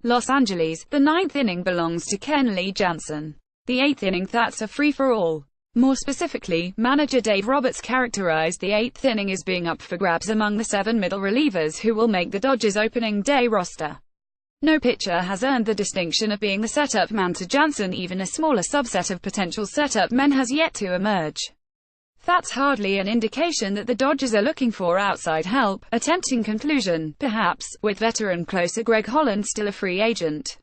Los Angeles. The ninth inning belongs to Kenley Jansen. The eighth inning, that's a free-for-all. More specifically, manager Dave Roberts characterized the eighth inning as being up for grabs among the 7 middle relievers who will make the Dodgers' opening day roster. No pitcher has earned the distinction of being the setup man to Jansen. Even a smaller subset of potential setup men has yet to emerge. That's hardly an indication that the Dodgers are looking for outside help. A tempting conclusion, perhaps, with veteran closer Greg Holland still a free agent.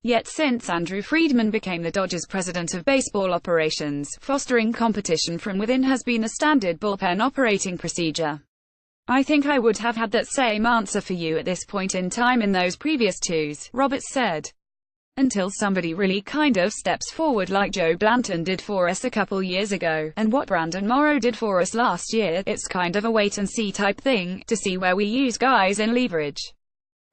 Yet since Andrew Friedman became the Dodgers' president of baseball operations, fostering competition from within has been a standard bullpen operating procedure. I think I would have had that same answer for you at this point in time in those previous twos, Roberts said. Until somebody really kind of steps forward like Joe Blanton did for us a couple years ago, and what Brandon Morrow did for us last year, it's kind of a wait-and-see type thing, to see where we use guys in leverage.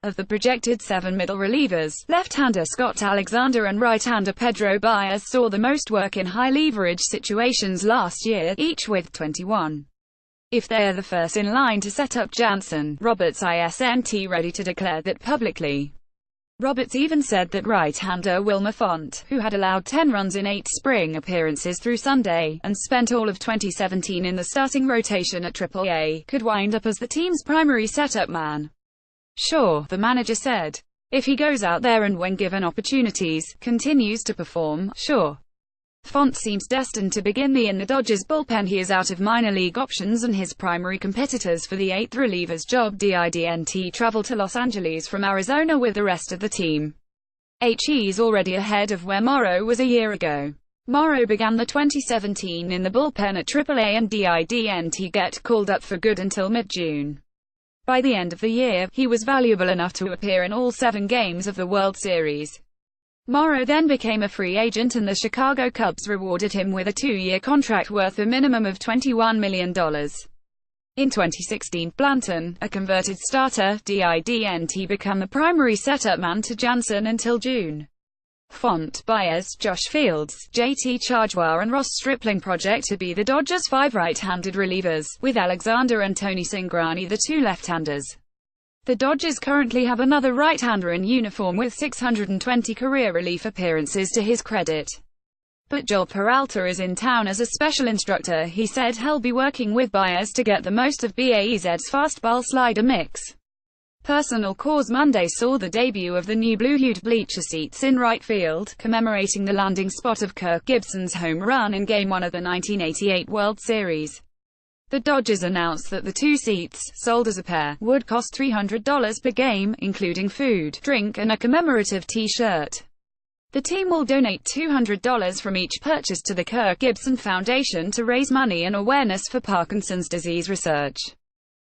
Of the projected 7 middle relievers, left-hander Scott Alexander and right-hander Pedro Baez saw the most work in high-leverage situations last year, each with 21. If they're the first in line to set up Jansen, Roberts isn't ready to declare that publicly. Roberts even said that right-hander Wilmer Font, who had allowed 10 runs in 8 spring appearances through Sunday, and spent all of 2017 in the starting rotation at AAA, could wind up as the team's primary setup man. Sure, the manager said. If he goes out there and when given opportunities, continues to perform, sure. Font seems destined to begin in the Dodgers bullpen. He is out of minor league options and his primary competitors for the 8th reliever's job didn't travel to Los Angeles from Arizona with the rest of the team. He's already ahead of where Morrow was a year ago. Morrow began the 2017 in the bullpen at AAA and didn't get called up for good until mid-June. By the end of the year, he was valuable enough to appear in all 7 games of the World Series. Morrow then became a free agent and the Chicago Cubs rewarded him with a 2-year contract worth a minimum of $21 million. In 2016, Blanton, a converted starter, didn't become the primary setup man to Jansen until June. Font, Baez, Josh Fields, JT Chargois and Ross Stripling project to be the Dodgers' 5 right-handed relievers, with Alexander and Tony Cingrani the 2 left-handers. The Dodgers currently have another right-hander in uniform with 620 career relief appearances to his credit. But Joel Peralta is in town as a special instructor. He said he'll be working with Baez to get the most of Baez's fastball slider mix. Personal cause Monday saw the debut of the new blue-hued bleacher seats in right field, commemorating the landing spot of Kirk Gibson's home run in Game 1 of the 1988 World Series. The Dodgers announced that the 2 seats, sold as a pair, would cost $300 per game, including food, drink, and a commemorative T-shirt. The team will donate $200 from each purchase to the Kirk Gibson Foundation to raise money and awareness for Parkinson's disease research.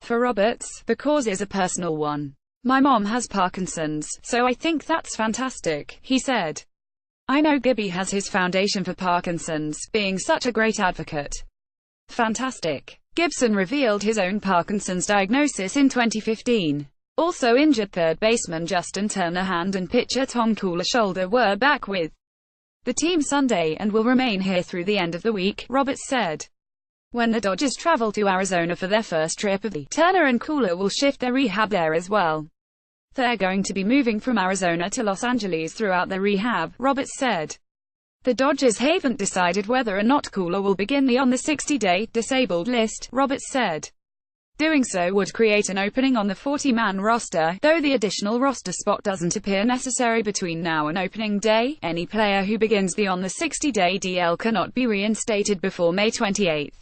For Roberts, the cause is a personal one. My mom has Parkinson's, so I think that's fantastic, he said. I know Gibby has his foundation for Parkinson's, being such a great advocate. Fantastic. Gibson revealed his own Parkinson's diagnosis in 2015. Also injured third baseman Justin Turner hand and pitcher Tom Cooler shoulder were back with the team Sunday and will remain here through the end of the week, Roberts said. When the Dodgers travel to Arizona for their first trip of the Turner and Cooler will shift their rehab there as well. They're going to be moving from Arizona to Los Angeles throughout their rehab, Roberts said. The Dodgers haven't decided whether or not Cooler will begin on the 60-day disabled list, Roberts said. Doing so would create an opening on the 40-man roster, though the additional roster spot doesn't appear necessary between now and opening day. Any player who begins on the 60-day DL cannot be reinstated before May 28.